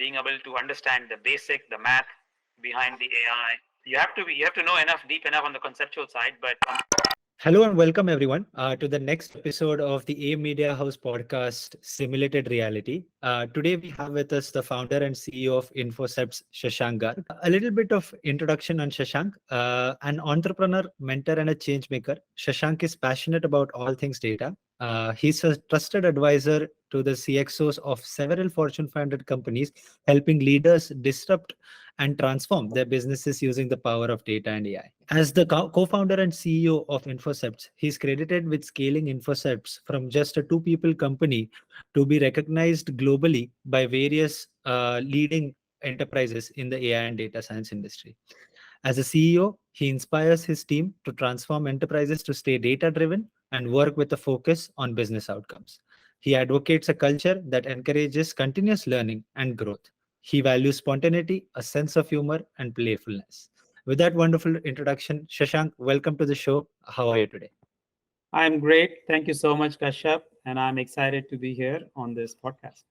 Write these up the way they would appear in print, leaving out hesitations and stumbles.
being able to understand the math behind the AI. You have to know deep enough on the conceptual side, but Hello and welcome everyone to the next episode of the A Media House podcast, Simulated Reality. Today we have with us the founder and CEO of Infocepts, Shashank Garg. A little bit of introduction on Shashank. An entrepreneur, mentor and a change maker, Shashank is passionate about all things data. He's a trusted advisor to the CXOs of several Fortune 500 companies, helping leaders disrupt and transform their businesses using the power of data and AI. As the co-founder and CEO of Infocepts, he's credited with scaling Infocepts from just a two-people company to be recognized globally by various leading enterprises in the AI and data science industry. As a CEO, he inspires his team to transform enterprises to stay data-driven and work with a focus on business outcomes. He advocates a culture that encourages continuous learning and growth. He values spontaneity, a sense of humor, and playfulness. With that wonderful introduction, Shashank, welcome to the show. How are you today? I'm great. Thank you so much, Kashyap, and I'm excited to be here on this podcast.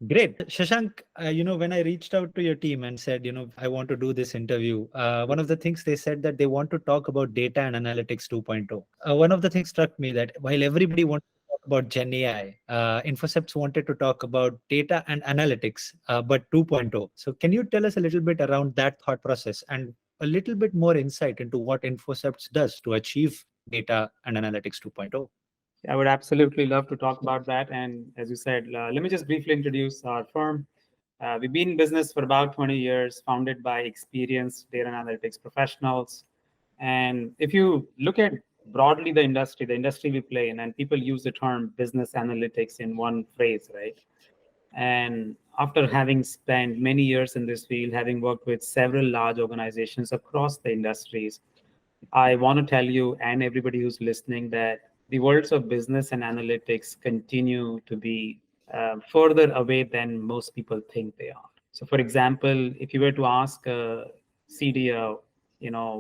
Great. Shashank, when I reached out to your team and said, I want to do this interview, one of the things they said that they want to talk about data and analytics 2.0. One of the things struck me that while everybody wants to talk about Gen AI, Infocepts wanted to talk about data and analytics, but 2.0. So can you tell us a little bit around that thought process and a little bit more insight into what Infocepts does to achieve data and analytics 2.0? I would absolutely love to talk about that. And as you said, let me just briefly introduce our firm. We've been in business for about 20 years, founded by experienced data analytics professionals. And if you look at broadly the industry we play in, and people use the term business analytics in one phrase, right? And after having spent many years in this field, having worked with several large organizations across the industries, I want to tell you and everybody who's listening that the worlds of business and analytics continue to be further away than most people think they are. So, for example, if you were to ask a CDO,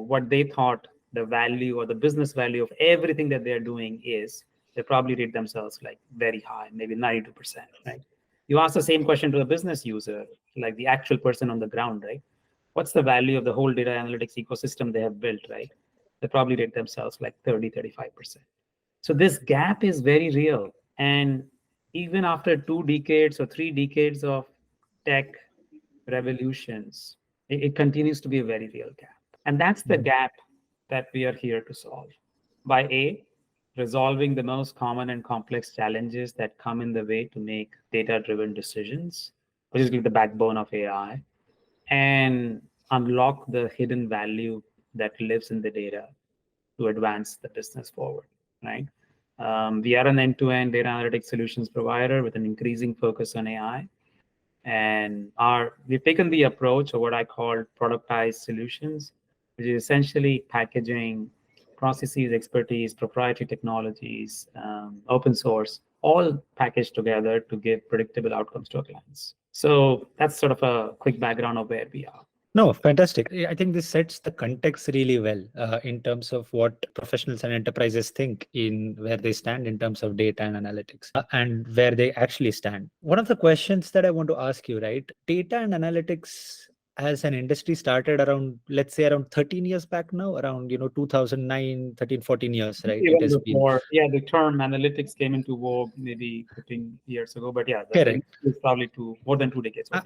what they thought the value or the business value of everything that they're doing is, they probably rate themselves like very high, maybe 92%, right? You ask the same question to a business user, like the actual person on the ground, right? What's the value of the whole data analytics ecosystem they have built, right? They probably rate themselves like 30, 35%. So this gap is very real. And even after 2 decades or 3 decades of tech revolutions, it continues to be a very real gap. And that's the gap that we are here to solve by resolving the most common and complex challenges that come in the way to make data-driven decisions, which is the backbone of AI, and unlock the hidden value that lives in the data to advance the business forward, right? We are an end-to-end data analytics solutions provider with an increasing focus on AI. And we've taken the approach of what I call productized solutions, which is essentially packaging processes, expertise, proprietary technologies, open source, all packaged together to give predictable outcomes to our clients. So that's sort of a quick background of where we are. No, fantastic. I think this sets the context really well in terms of what professionals and enterprises think in where they stand in terms of data and analytics and where they actually stand. One of the questions that I want to ask you, right? Data and analytics as an industry started around, let's say around 13 years back now, around, 2009, 13, 14 years, right? Even It has been. before, the term analytics came into vogue maybe 15 years ago, but the Correct. it's probably more than 2 decades old.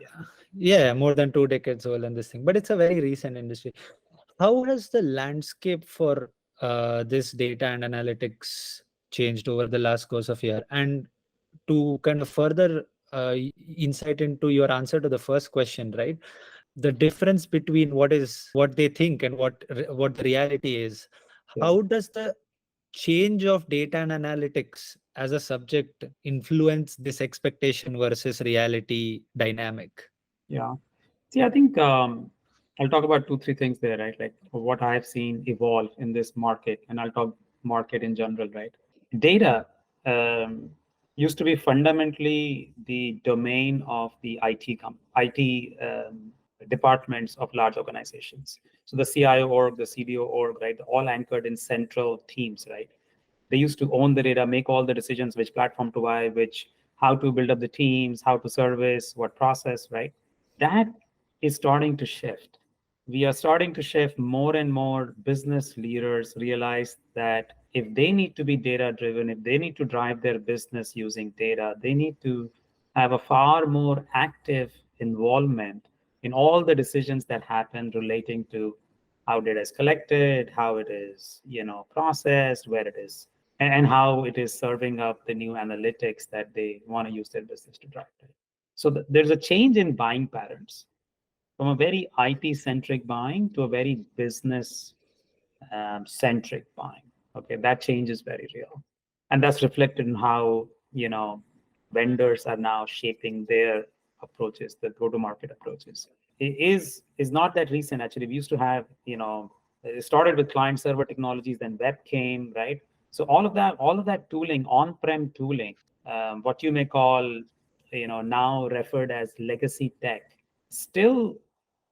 Yeah, more than 2 decades old and this thing, but it's a very recent industry. How has the landscape for this data and analytics changed over the last course of year? And to kind of further insight into your answer to the first question, right? The difference between what they think and what the reality is. How does the change of data and analytics as a subject influence this expectation versus reality dynamic? Yeah. See, I think I'll talk about 2, 3 things there, right? Like what I've seen evolve in this market, and I'll talk market in general, right? Data used to be fundamentally the domain of the IT departments of large organizations. So the CIO org, the CDO org, right? All anchored in central teams, right? They used to own the data, make all the decisions, which platform to buy, how to build up the teams, how to service, what process, right? That is starting to shift. We are starting to shift. More and more business leaders realize that if they need to be data driven, if they need to drive their business using data, they need to have a far more active involvement in all the decisions that happen relating to how data is collected, how it is, processed, where it is, and how it is serving up the new analytics that they want to use their business to drive. Right? So there's a change in buying patterns from a very IT centric buying to a very business centric buying. Okay, that change is very real, and that's reflected in how vendors are now shaping their approaches, the go-to-market approaches. It is not that recent actually. We used to have it started with client server technologies, then web came, right? So all of that tooling, on-prem tooling, what you may call now referred as legacy tech, still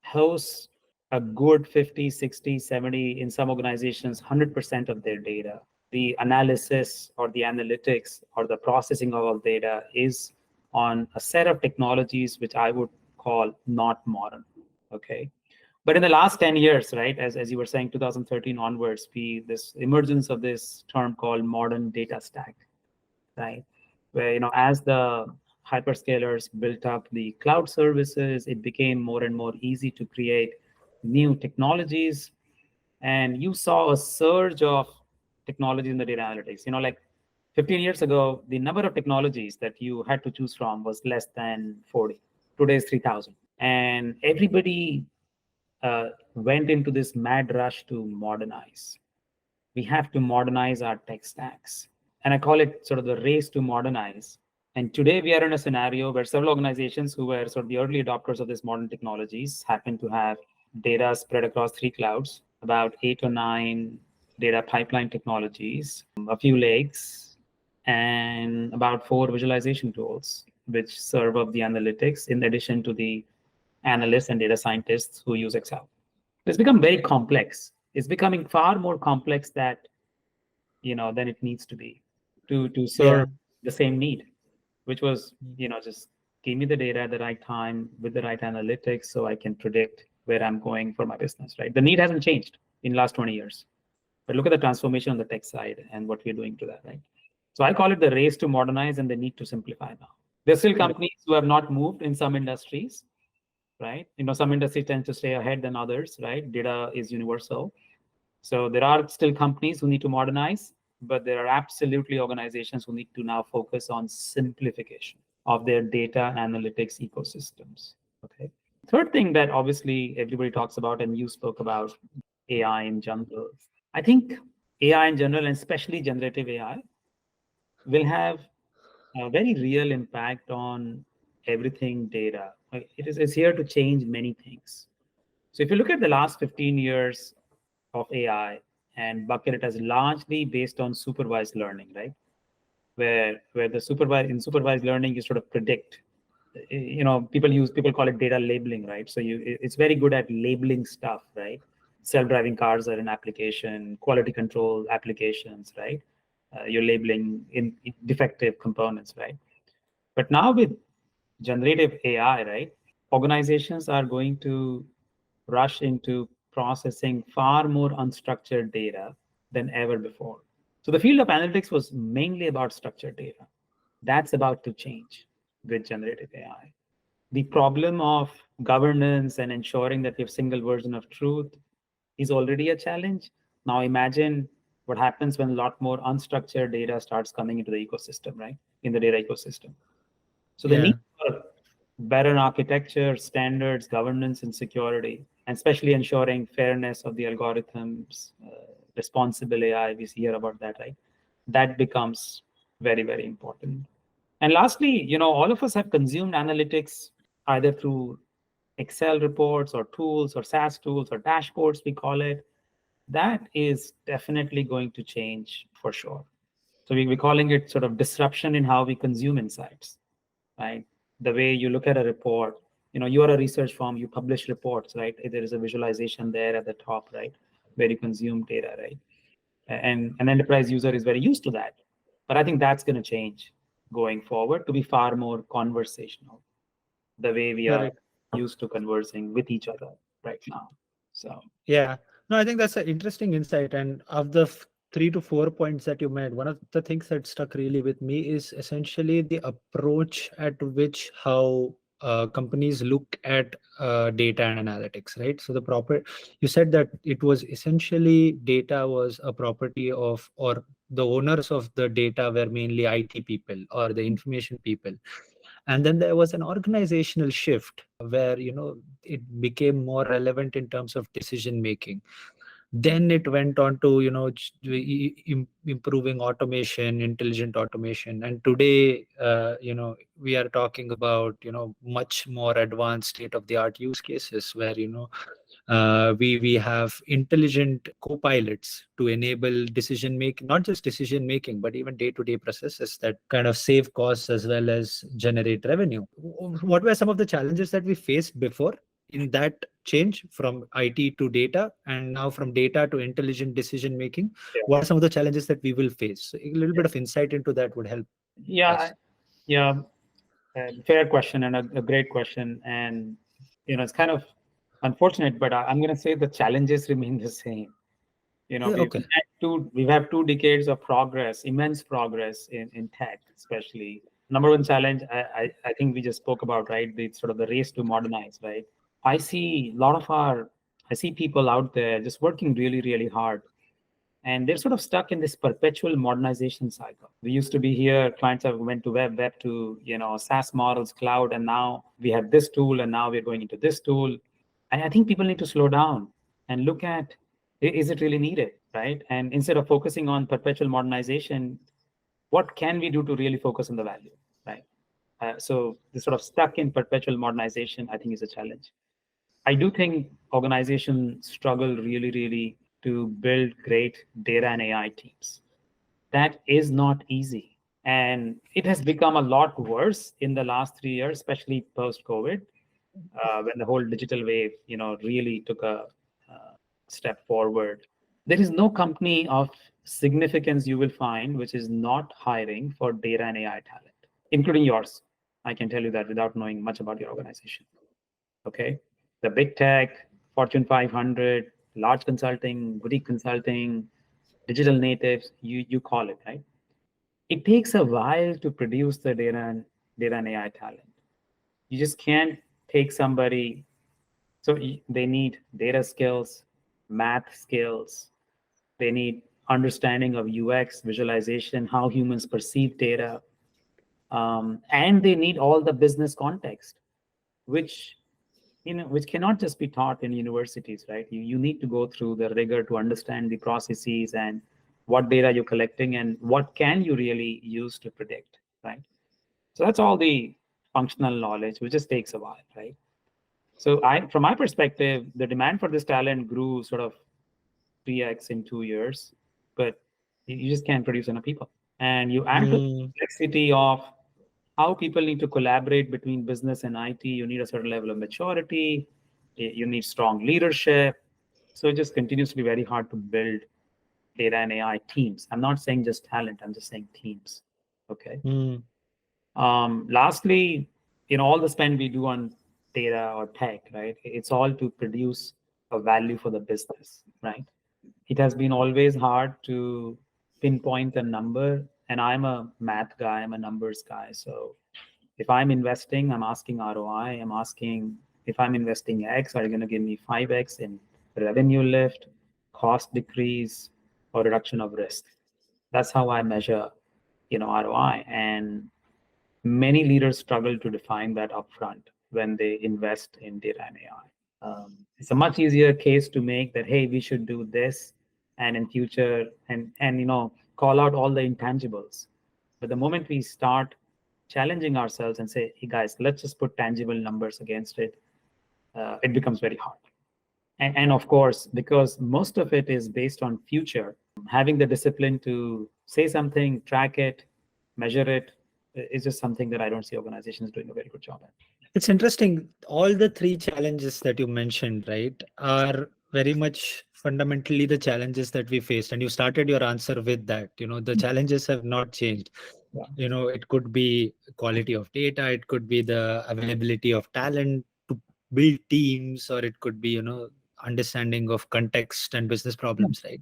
hosts a good 50, 60, 70, in some organizations, 100% of their data. The analysis or the analytics or the processing of all data is on a set of technologies which I would call not modern. Okay. But in the last 10 years, right, as you were saying, 2013 onwards, this emergence of this term called modern data stack, right? Where, as the hyperscalers built up the cloud services, it became more and more easy to create new technologies. And you saw a surge of technology in the data analytics. Like 15 years ago, the number of technologies that you had to choose from was less than 40. Today is 3,000. And everybody went into this mad rush to modernize. We have to modernize our tech stacks. And I call it sort of the race to modernize. And today we are in a scenario where several organizations who were sort of the early adopters of these modern technologies happen to have data spread across 3 clouds, about 8 or 9 data pipeline technologies, a few lakes, and about 4 visualization tools, which serve up the analytics in addition to the analysts and data scientists who use Excel. It's become very complex. It's becoming far more complex than it needs to be to serve the same need, which was just give me the data at the right time with the right analytics so I can predict where I'm going for my business. Right, the need hasn't changed in the last 20 years, but look at the transformation on the tech side and what we're doing to that. Right, so I call it the race to modernize and the need to simplify now. There's still companies who have not moved in some industries, right? Some industries tend to stay ahead than others, right? Data is universal. So there are still companies who need to modernize, but there are absolutely organizations who need to now focus on simplification of their data analytics ecosystems. Okay. Third thing that obviously everybody talks about, and you spoke about, AI in general. I think AI in general, and especially generative AI, will have a very real impact on everything data. It's here to change many things. So if you look at the last 15 years of AI and bucket it as largely based on supervised learning, right? Where the supervised learning, you sort of predict. People call it data labeling, right? So it's very good at labeling stuff, right? Self-driving cars are an application, quality control applications, right? You're labeling in defective components, right? But now with generative AI, right, organizations are going to rush into processing far more unstructured data than ever before. So the field of analytics was mainly about structured data. That's about to change with generative AI. The problem of governance and ensuring that you have single version of truth is already a challenge. Now imagine what happens when a lot more unstructured data starts coming into the ecosystem, right? In the data ecosystem. So the need for better architecture, standards, governance, and security, and especially ensuring fairness of the algorithms, responsible AI, we hear about that, right? That becomes very, very important. And lastly, all of us have consumed analytics either through Excel reports or tools or SaaS tools or dashboards, we call it. That is definitely going to change for sure. So we're calling it sort of disruption in how we consume insights, right? The way you look at a report, you are a research firm, you publish reports, right? There is a visualization there at the top, right? Where you consume data, right? And an enterprise user is very used to that. But I think that's going to change going forward to be far more conversational, the way we are Correct. used to conversing with each other right now. So, Yeah. No, I think that's an interesting insight. And of the 3 to 4 points that you made, one of the things that stuck really with me is essentially the approach at which how companies look at data and analytics, right? So you said that it was essentially data was a property of, or the owners of the data were mainly IT people or the information people. And then there was an organizational shift where, it became more relevant in terms of decision making. Then it went on to, improving automation, intelligent automation. And today, we are talking about, much more advanced state of the art use cases where, we have intelligent co-pilots to enable decision making, not just decision making, but even day-to-day processes that kind of save costs as well as generate revenue. What were some of the challenges that we faced before in that change from IT to data, and now from data to intelligent decision making? yeah, What are some of the challenges that we will face? So a little yeah, bit of insight into that would help yeah, us. yeah. Fair question and a great question. And it's kind of unfortunate, but I'm going to say the challenges remain the same. Yeah, We okay. we've had 2 decades of progress, immense progress in tech, especially. Number one challenge, I think we just spoke about, right? The sort of the race to modernize, right? I see a lot of I see people out there just working really, really hard, and they're sort of stuck in this perpetual modernization cycle. We used to be here, clients have went to web to SaaS models, cloud, and now we have this tool, and now we're going into this tool. And I think people need to slow down and look at, is it really needed, right? And instead of focusing on perpetual modernization, what can we do to really focus on the value, right? So the sort of stuck in perpetual modernization, I think, is a challenge. I do think organizations struggle really, really to build great data and AI teams. That is not easy. And it has become a lot worse in the last 3 years, especially post COVID, when the whole digital wave, really took a step forward. There is no company of significance you will find which is not hiring for data and AI talent, including yours. I can tell you that without knowing much about your organization. Okay, the big tech, Fortune 500, large consulting, boutique consulting, digital natives, you call it, right? It takes a while to produce the data and AI talent. You just can't take somebody. So they need data skills, math skills, they need understanding of UX, visualization, how humans perceive data, and they need all the business context, which which cannot just be taught in universities, right? You need to go through the rigor to understand the processes and what data you're collecting and what can you really use to predict, right? So that's all the functional knowledge, which just takes a while, right? So from my perspective, the demand for this talent grew sort of 3x in 2 years, but you just can't produce enough people. And you add to the Mm, complexity of how people need to collaborate between business and IT. You need a certain level of maturity. You need strong leadership. So it just continues to be very hard to build data and AI teams. I'm not saying just talent. I'm just saying teams. Okay. mm, Lastly, all the spend we do on data or tech, right? It's all to produce a value for the business, right? It has been always hard to pinpoint a number, and I'm a math guy, I'm a numbers guy. So if I'm investing, I'm asking ROI. I'm asking, if I'm investing X, are you going to give me 5X in revenue lift, cost decrease, or reduction of risk? That's how I measure, ROI. And many leaders struggle to define that upfront when they invest in data and AI. It's a much easier case to make that, hey, we should do this, and in future, and call out all the intangibles. But the moment we start challenging ourselves and say, hey guys, let's just put tangible numbers against it, it becomes very hard. And of course, because most of it is based on future, having the discipline to say something, track it, measure it, is just something that I don't see organizations doing a very good job at. It's interesting. All the three challenges that you mentioned, right, are very much fundamentally the challenges that we faced. And you started your answer with that. The challenges have not changed. Yeah. It could be quality of data, it could be the availability of talent to build teams, or it could be understanding of context and business problems, right?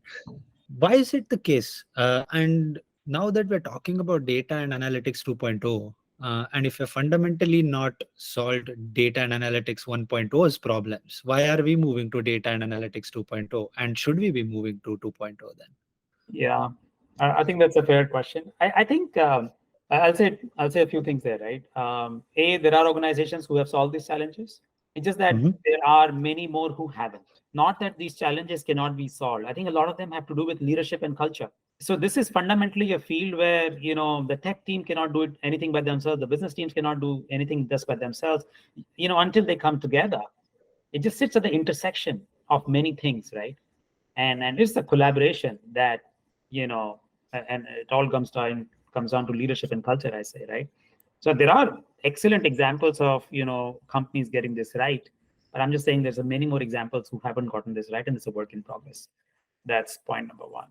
Why is it the case? And now that we're talking about data and analytics 2.0, and if you're fundamentally not solved data and analytics 1.0's problems, why are we moving to data and analytics 2.0? And should we be moving to 2.0 then? Yeah, I think that's a fair question. I think I'll say a few things there, right? There are organizations who have solved these challenges. It's just that Mhm. there are many more who haven't. Not that these challenges cannot be solved. I think a lot of them have to do with leadership and culture. So this is fundamentally a field where the tech team cannot do it anything by themselves. The business teams cannot do anything just by themselves. Until they come together, it just sits at the intersection of many things, right? And it's a collaboration that and it all comes down to leadership and culture, I say, right? So there are excellent examples of companies getting this right, but I'm just saying there's many more examples who haven't gotten this right, and it's a work in progress. That's point number one.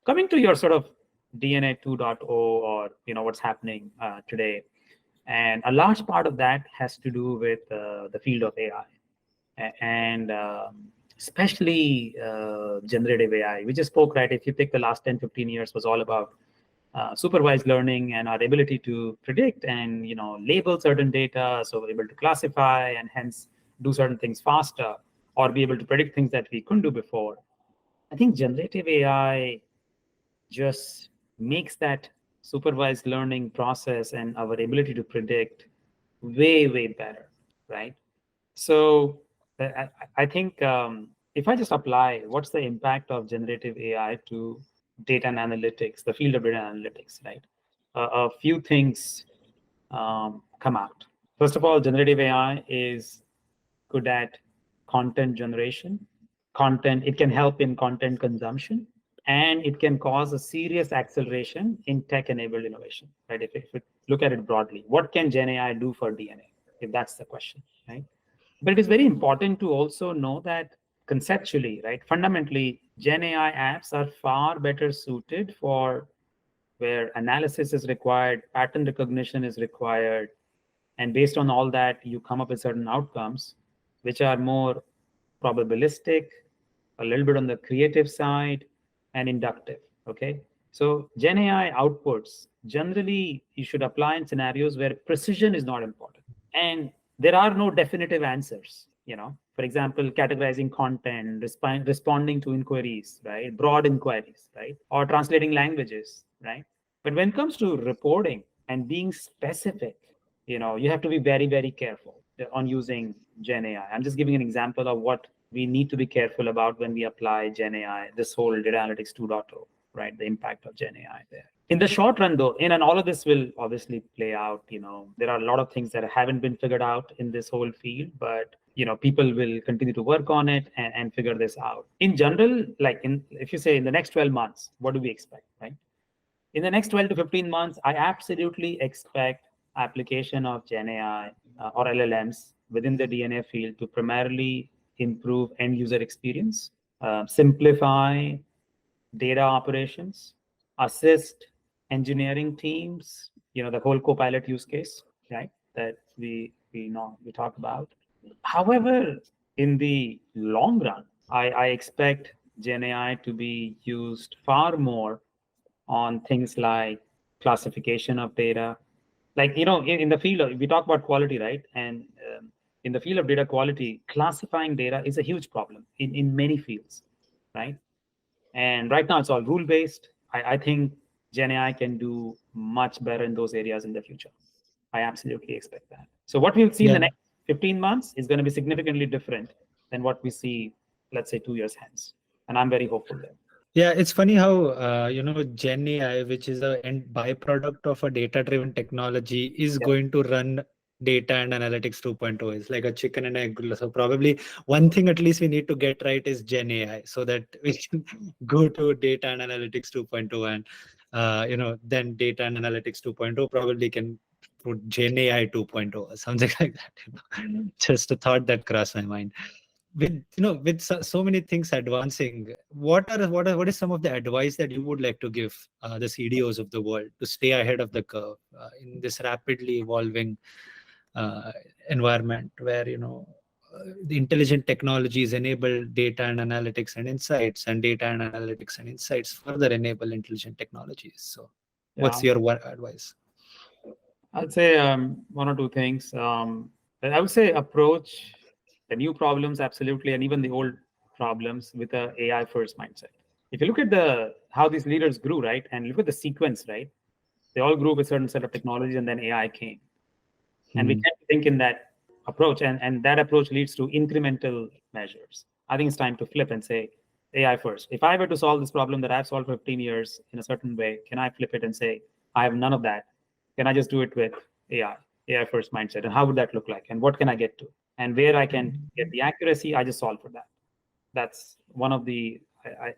Coming to your sort of DNA 2.0, or what's happening today, and a large part of that has to do with the field of AI, and especially generative AI. We just spoke, right? If you take the last 10, 15 years, was all about supervised learning and our ability to predict and label certain data, so we're able to classify and hence do certain things faster, or be able to predict things that we couldn't do before. I think generative AI just makes that supervised learning process and our ability to predict way, way better, right? So I think if I just apply what's the impact of generative AI to data and analytics, the field of data analytics, right? A few things come out. First of all, generative AI is good at content generation. It can help in content consumption, and it can cause a serious acceleration in tech-enabled innovation, right? If we look at it broadly, what can Gen AI do for DNA? If that's the question, right? But it is very important to also know that conceptually, right, fundamentally, Gen AI apps are far better suited for where analysis is required, pattern recognition is required, and based on all that, you come up with certain outcomes which are more probabilistic, a little bit on the creative side, and inductive. Okay. So Gen AI outputs generally you should apply in scenarios where precision is not important. And there are no definitive answers. For example, categorizing content, responding to inquiries, right? Broad inquiries, right? Or translating languages, right? But when it comes to reporting and being specific, you have to be very, very careful on using Gen AI. I'm just giving an example of what we need to be careful about when we apply Gen AI, this whole data analytics 2.0, right? The impact of Gen AI there. In the short run, though, and all of this will obviously play out. There are a lot of things that haven't been figured out in this whole field, but people will continue to work on it and figure this out. In general, if you say in the next 12 months, what do we expect, right? In the next 12 to 15 months, I absolutely expect application of Gen AI or LLMs within the DNA field to primarily improve end user experience, simplify data operations, assist engineering teams, the whole Copilot use case, right? That we talk about. However, in the long run, I expect Gen AI to be used far more on things like classification of data. Like, in the field of, we talk about quality, right? And in the field of data quality, classifying data is a huge problem in many fields, right? And right now it's all rule-based. I think Gen AI can do much better in those areas in the future. I absolutely expect that. So what we'll see in the Yeah. next 15 months is going to be significantly different than what we see, let's say, 2 years hence. And I'm very hopeful there. Yeah, it's funny how Gen AI, which is a end byproduct of a data-driven technology, is Yeah. going to run data and analytics 2.0. It's like a chicken and egg. So probably one thing at least we need to get right is Gen AI, so that we can go to data and analytics 2.0, and then data and analytics 2.0 probably can put Gen AI 2.0 or something like that. Just a thought that crossed my mind. with so many things advancing, what is some of the advice that you would like to give the CDOs of the world to stay ahead of the curve in this rapidly evolving uh, environment where the intelligent technologies enable data and analytics and insights, and data and analytics and insights further enable intelligent technologies. So Yeah, what's your advice? I'd say one or two things. I would say approach the new problems absolutely, and even the old problems with a AI first mindset. If you look at the how these leaders grew, right, and look at the sequence, right, they all grew with a certain set of technology, and then AI came. And we Hmm. can't think in that approach, and that approach leads to incremental measures. I think it's time to flip and say AI first. If I were to solve this problem that I've solved for 15 years in a certain way, can I flip it and say I have none of that? Can I just do it with AI first mindset? And how would that look like, and what can I get to, and where I can get the accuracy, I just solve for that. That's one of the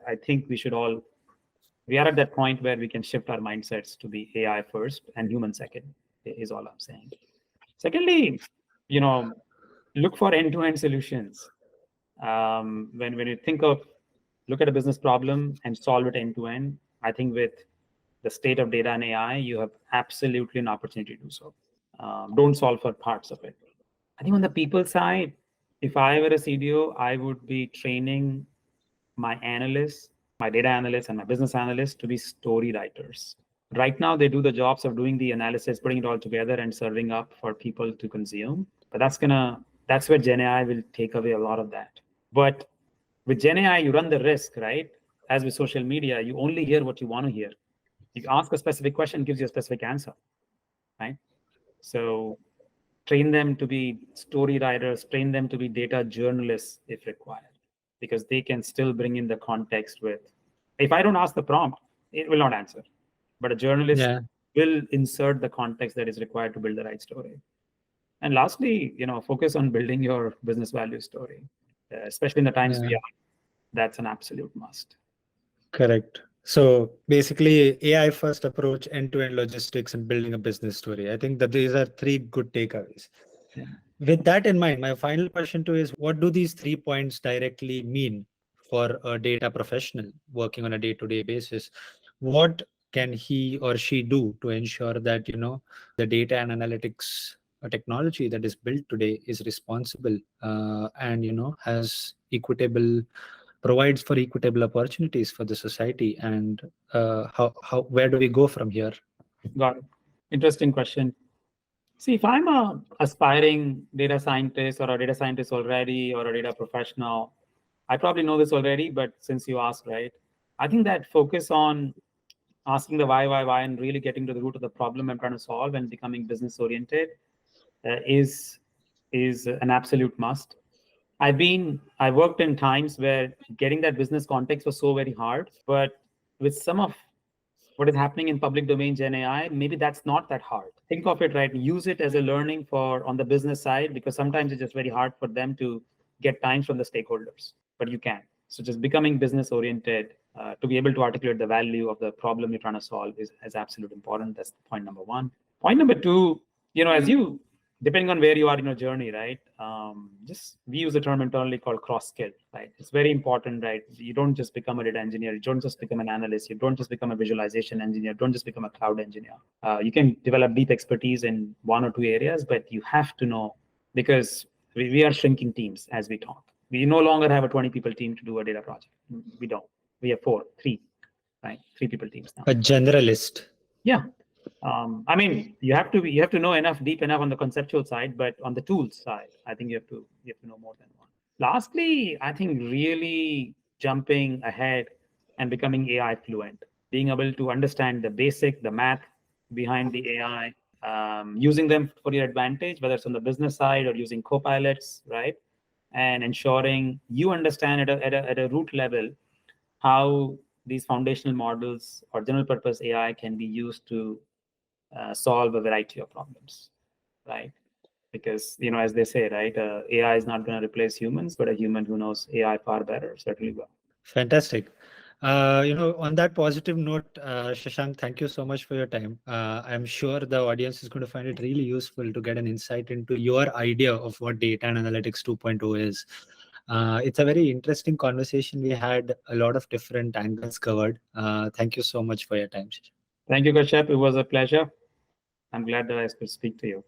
I think we are at that point where we can shift our mindsets to be AI first and human second, is all I'm saying. Secondly, you know, look for end-to-end solutions. When you look at a business problem and solve it end-to-end, I think with the state of data and AI, you have absolutely an opportunity to do so. Don't solve for parts of it. I think on the people side, if I were a CDO, I would be training my analysts, my data analysts, and my business analysts to be story writers. Right now, they do the jobs of doing the analysis, putting it all together, and serving up for people to consume. But that's where Gen AI will take away a lot of that. But with Gen AI, you run the risk, right? As with social media, you only hear what you want to hear. You ask a specific question, it gives you a specific answer, right? So train them to be story writers, train them to be data journalists if required, because they can still bring in the context with, if I don't ask the prompt, it will not answer. But a journalist Yeah, will insert the context that is required to build the right story. And lastly, focus on building your business value story, especially in the times yeah. we are. That's an absolute must. Correct. So basically, AI first approach, end-to-end logistics, and building a business story. I think that these are three good takeaways. Yeah. With that in mind, my final question to you is, what do these 3 points directly mean for a data professional working on a day-to-day basis? What can he or she do to ensure that, the data and analytics technology that is built today is responsible and, has equitable provides for equitable opportunities for the society, and how where do we go from here? Got it. Interesting question. See, if I'm a aspiring data scientist or a data scientist already or a data professional, I probably know this already, but since you asked, right, I think that focus on asking the why, and really getting to the root of the problem I'm trying to solve and becoming business oriented is an absolute must. I worked in times where getting that business context was so very hard, but with some of what is happening in public domain Gen AI, maybe that's not that hard. Think of it, right? Use it as a learning for on the business side, because sometimes it's just very hard for them to get times from the stakeholders, but you can. So just becoming business oriented to be able to articulate the value of the problem you're trying to solve is absolutely important. That's point number one. Point number two, as you depending on where you are in your journey, right? Just we use a term internally called cross skill, right? It's very important, right? You don't just become a data engineer, you don't just become an analyst, you don't just become a visualization engineer, don't just become a cloud engineer. You can develop deep expertise in one or two areas, but you have to know, because we are shrinking teams as we talk. We no longer have a 20 people team to do a data project. We don't. We have three, right? Three people teams now. A generalist. Yeah. I mean, you have to know enough, deep enough on the conceptual side, but on the tools side, I think you have to know more than one. Lastly, I think really jumping ahead and becoming AI fluent, being able to understand the math behind the AI, using them for your advantage, whether it's on the business side or using co-pilots, right? And ensuring you understand at a root level how these foundational models or general purpose AI can be used to solve a variety of problems, right? Because as they say, right, AI is not going to replace humans, but a human who knows AI far better certainly will. Fantastic. On that positive note, Shashank, thank you so much for your time. I'm sure the audience is going to find it really useful to get an insight into your idea of what data and analytics 2.0 is. It's a very interesting conversation. We had a lot of different angles covered. Thank you so much for your time, Shashank. Thank you, Kashyap. It was a pleasure. I'm glad that I could speak to you.